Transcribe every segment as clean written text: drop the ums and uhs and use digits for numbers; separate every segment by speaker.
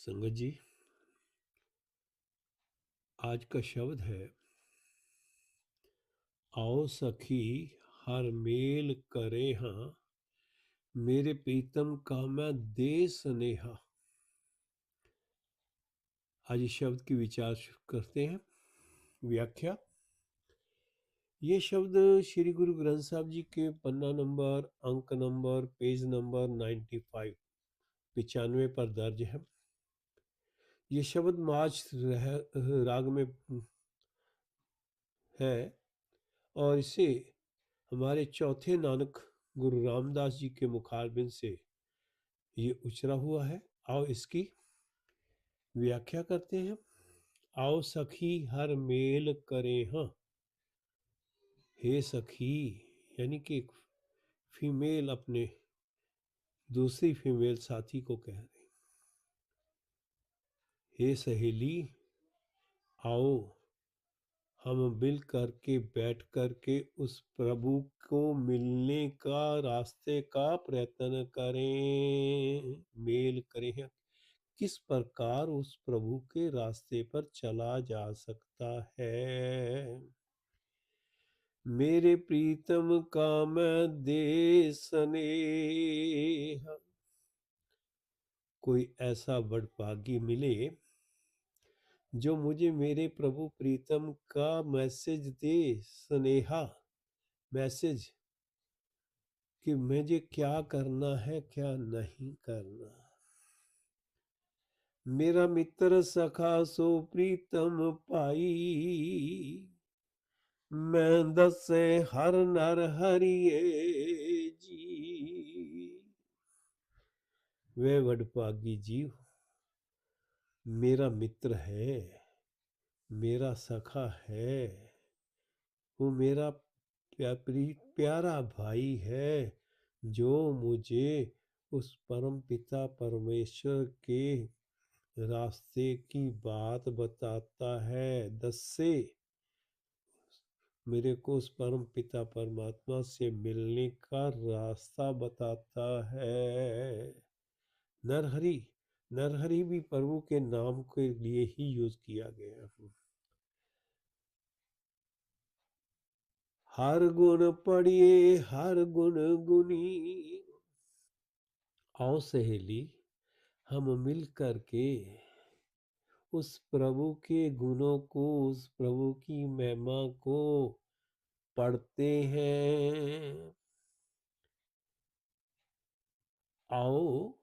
Speaker 1: संगत जी, आज का शब्द है आओ सखी हर मेल करे हाँ मेरे प्रीतम का मैं दे स्नेहा। आज इस शब्द की विचार करते हैं। व्याख्या। ये शब्द श्री गुरु ग्रंथ साहब जी के पन्ना नंबर, अंक नंबर, पेज नंबर 95 95 पर दर्ज है। ये शब्द माज राग में है और इसे हमारे चौथे नानक गुरु रामदास जी के मुखारबिंद से ये उचरा हुआ है। आओ इसकी व्याख्या करते हैं। आओ सखी हर मेल करे हाँ। हे सखी यानी कि एक फीमेल अपने दूसरी फीमेल साथी को कह रही, हे सहेली आओ हम मिल करके बैठ करके उस प्रभु को मिलने का रास्ते का प्रयत्न करें। मेल करें हैं, किस प्रकार उस प्रभु के रास्ते पर चला जा सकता है। मेरे प्रीतम का मैं दे स्नेह। कोई ऐसा बड़भागी मिले जो मुझे मेरे प्रभु प्रीतम का मैसेज दे, स्नेहा मैसेज कि मुझे क्या करना है क्या नहीं करना। मेरा मित्र सखा सो प्रीतम पाई, मैं दसे हर नर हरिये जी। वे वडभागी जीव मेरा मित्र है, मेरा सखा है, वो मेरा प्यारा भाई है जो मुझे उस परम पिता परमेश्वर के रास्ते की बात बताता है। दस्से मेरे को उस परम पिता परमात्मा से मिलने का रास्ता बताता है। नरहरि, नरहरि भी प्रभु के नाम के लिए ही यूज किया गया। हर गुण पढ़िए हर गुण गुनी। आओ सहेली हम मिल करके उस प्रभु के गुणों को, उस प्रभु की महिमा को पढ़ते हैं। आओ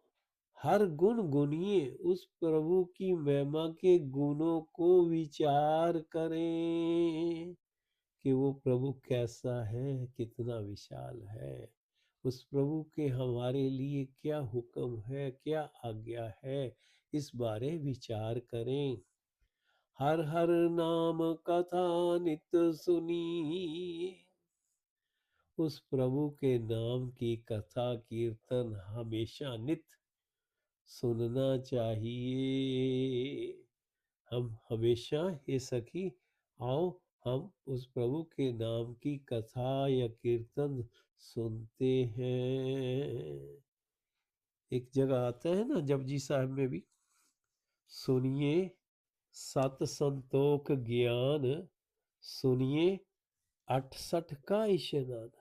Speaker 1: हर गुण गुनिए, उस प्रभु की महिमा के गुणों को विचार करें कि वो प्रभु कैसा है, कितना विशाल है। उस प्रभु के हमारे लिए क्या हुक्म है, क्या आज्ञा है, इस बारे विचार करें। हर हर नाम कथा नित सुनी। उस प्रभु के नाम की कथा कीर्तन हमेशा नित सुनना चाहिए। हम हमेशा, हे सखी आओ हम उस प्रभु के नाम की कथा या कीर्तन सुनते हैं। एक जगह आता है ना जपजी साहब में भी, सुनिए सत संतोख ज्ञान, सुनिए 68 का स्नान।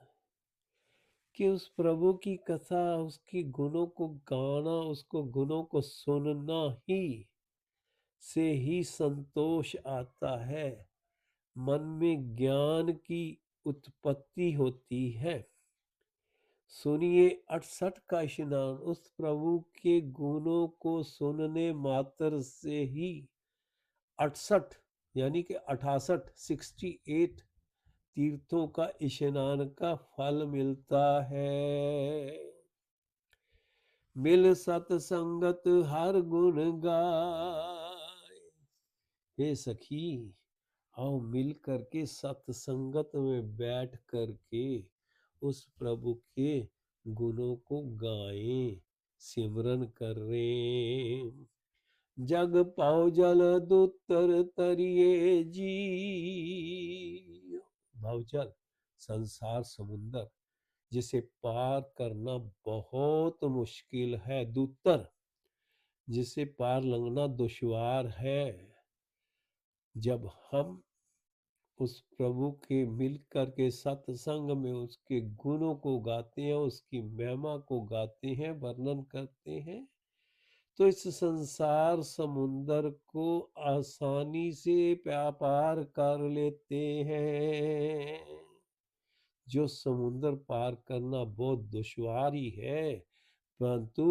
Speaker 1: कि उस प्रभु की कथा, उसके गुणों को गाना, उसको गुणों को सुनना ही से ही संतोष आता है, मन में ज्ञान की उत्पत्ति होती है। सुनिए 68 का स्नान, उस प्रभु के गुणों को सुनने मात्र से ही 68 यानी कि 68 तीर्थों का स्नान का फल मिलता है। मिल सतसंगत हर गुण गाए। हे सखी आओ मिल करके सत्संगत में बैठ करके उस प्रभु के गुणों को गाएं, सिमरन करें। जग पाओ जल दुतर तरिए जी। भवजल संसार समुंदर जिसे पार करना बहुत मुश्किल है। दूतर जिसे पार लंघना दुश्वार है। जब हम उस प्रभु के मिलकर के सत्संग में उसके गुणों को गाते हैं, उसकी महिमा को गाते हैं, वर्णन करते हैं, तो इस संसार समुंदर को आसानी से पार कर लेते हैं। जो समुंदर पार करना बहुत दुश्वार ही है, परंतु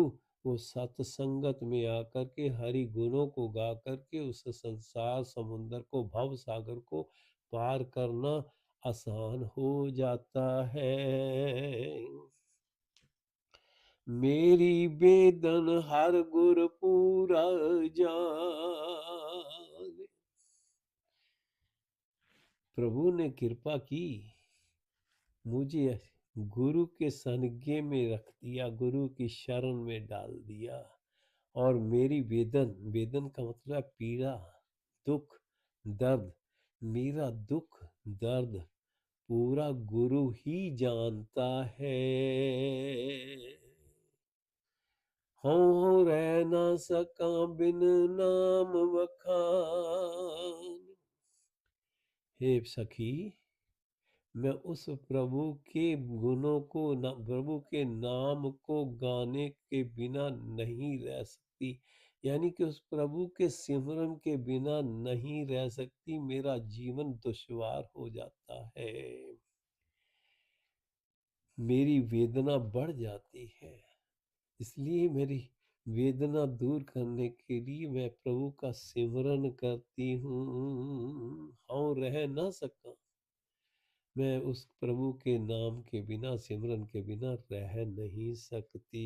Speaker 1: वो सत्संगत में आकर के हरि गुणों को गा करके उस संसार समुंदर को, भव सागर को पार करना आसान हो जाता है। मेरी बेदन हर गुर पूरा जान। प्रभु ने कृपा की, मुझे गुरु के संज्ञे में रख दिया, गुरु की शरण में डाल दिया, और मेरी वेदन, वेदन का मतलब है पीड़ा, दुख, दर्द, मेरा दुख दर्द पूरा गुरु ही जानता है। हों रह ना सका बिन नाम बखान। हे सखी, मैं उस प्रभु के गुणों को प्रभु के नाम को गाने के बिना नहीं रह सकती, यानी कि उस प्रभु के सिमरन के बिना नहीं रह सकती। मेरा जीवन दुश्वार हो जाता है, मेरी वेदना बढ़ जाती है। इसलिए मेरी वेदना दूर करने के लिए मैं प्रभु का सिमरन करती हूँ। और रह ना सका, मैं उस प्रभु के नाम के बिना, सिमरन के बिना रह नहीं सकती।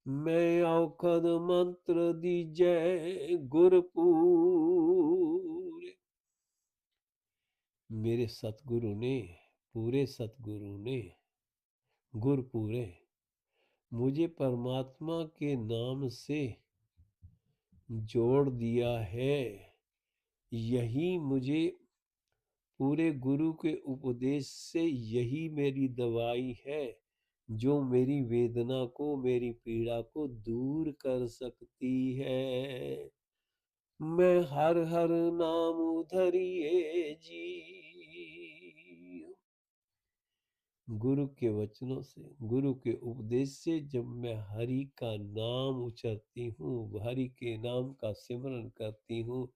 Speaker 1: मैं औखद मंत्र दीजै गुरपुर। मेरे सतगुरु ने, पूरे सतगुरु ने, गुरपुरे मुझे परमात्मा के नाम से जोड़ दिया है। यही मुझे पूरे गुरु के उपदेश से, यही मेरी दवाई है जो मेरी वेदना को, मेरी पीड़ा को दूर कर सकती है। मैं हर हर नाम धरिए जी। गुरु के वचनों से, गुरु के उपदेश से जब मैं हरि का नाम उचरती हूँ, हरि के नाम का सिमरन करती हूँ,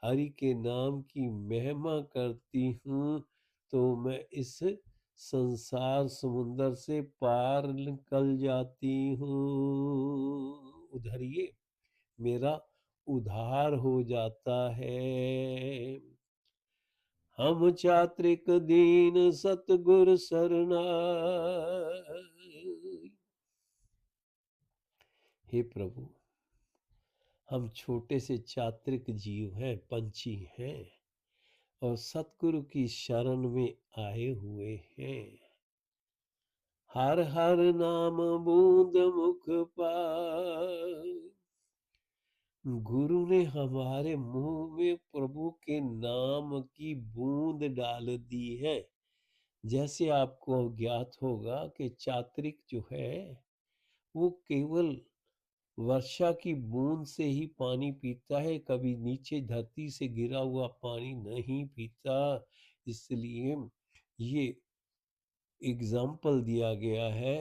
Speaker 1: हरि के नाम की महिमा करती हूँ, तो मैं इस संसार समुंदर से पार निकल जाती हूँ। उधरिए मेरा उद्धार हो जाता है। हम चात्रिक दीन सतगुर सरनाई। हे प्रभु, हम छोटे से चात्रिक जीव हैं, पंछी हैं, और सतगुरु की शरण में आए हुए हैं। हर हर नाम बूंद मुख पाए। गुरु ने हमारे मुंह में प्रभु के नाम की बूंद डाल दी है। जैसे आपको ज्ञात होगा कि चात्रिक जो है वो केवल वर्षा की बूंद से ही पानी पीता है, कभी नीचे धरती से गिरा हुआ पानी नहीं पीता। इसलिए ये एग्जाम्पल दिया गया है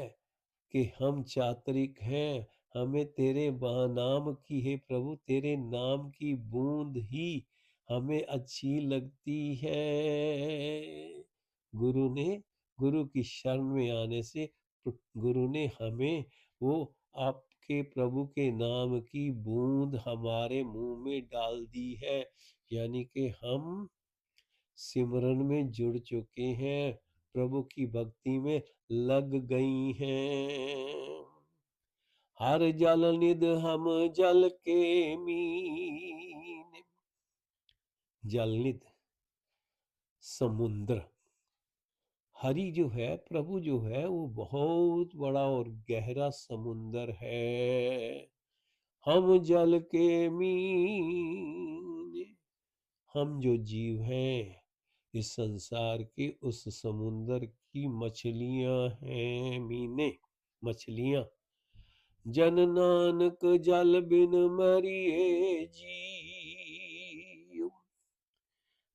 Speaker 1: कि हम चात्रिक हैं, हमें तेरे नाम की, हे प्रभु तेरे नाम की बूंद ही हमें अच्छी लगती है। गुरु ने, गुरु की शरण में आने से गुरु ने हमें वो आपके प्रभु के नाम की बूंद हमारे मुंह में डाल दी है, यानी कि हम सिमरन में जुड़ चुके हैं, प्रभु की भक्ति में लग गई हैं। हर जल निध हम जल के मीन। जल निध समुद्र, हरि जो है, प्रभु जो है, वो बहुत बड़ा और गहरा समुंदर है। हम जल के मीन, हम जो जीव हैं इस संसार के उस समुंदर की मछलियां हैं। मीने, मछलियां, जन नानक जल बिन मरिए जी।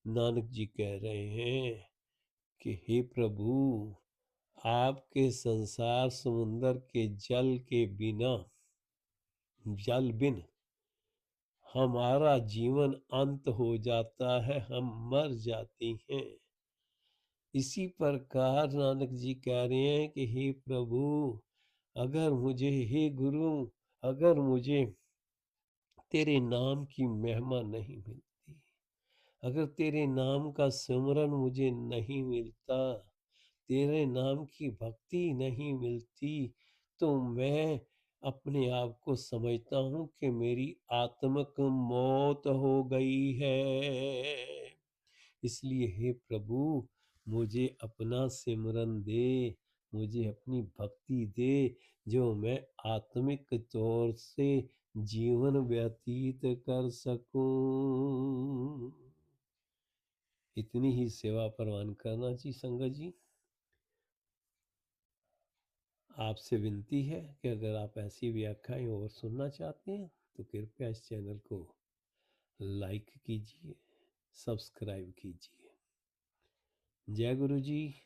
Speaker 1: नानक जी कह रहे हैं कि हे प्रभु, आपके संसार समुंदर के जल के बिना, जल बिन हमारा जीवन अंत हो जाता है, हम मर जाते हैं। इसी प्रकार नानक जी कह रहे हैं कि हे प्रभु, अगर मुझे, हे गुरु, अगर मुझे तेरे नाम की महिमा नहीं मिलती, अगर तेरे नाम का सिमरन मुझे नहीं मिलता, तेरे नाम की भक्ति नहीं मिलती, तो मैं अपने आप को समझता हूँ कि मेरी आत्मिक मौत हो गई है। इसलिए हे प्रभु, मुझे अपना सिमरन दे, मुझे अपनी भक्ति दे, जो मैं आत्मिक तौर से जीवन व्यतीत कर सकूं। इतनी ही सेवा परवान करना जी संगत जी। आपसे विनती है कि अगर आप ऐसी व्याख्याएं और सुनना चाहते हैं तो कृपया इस चैनल को लाइक कीजिए, सब्सक्राइब कीजिए। जय गुरु जी।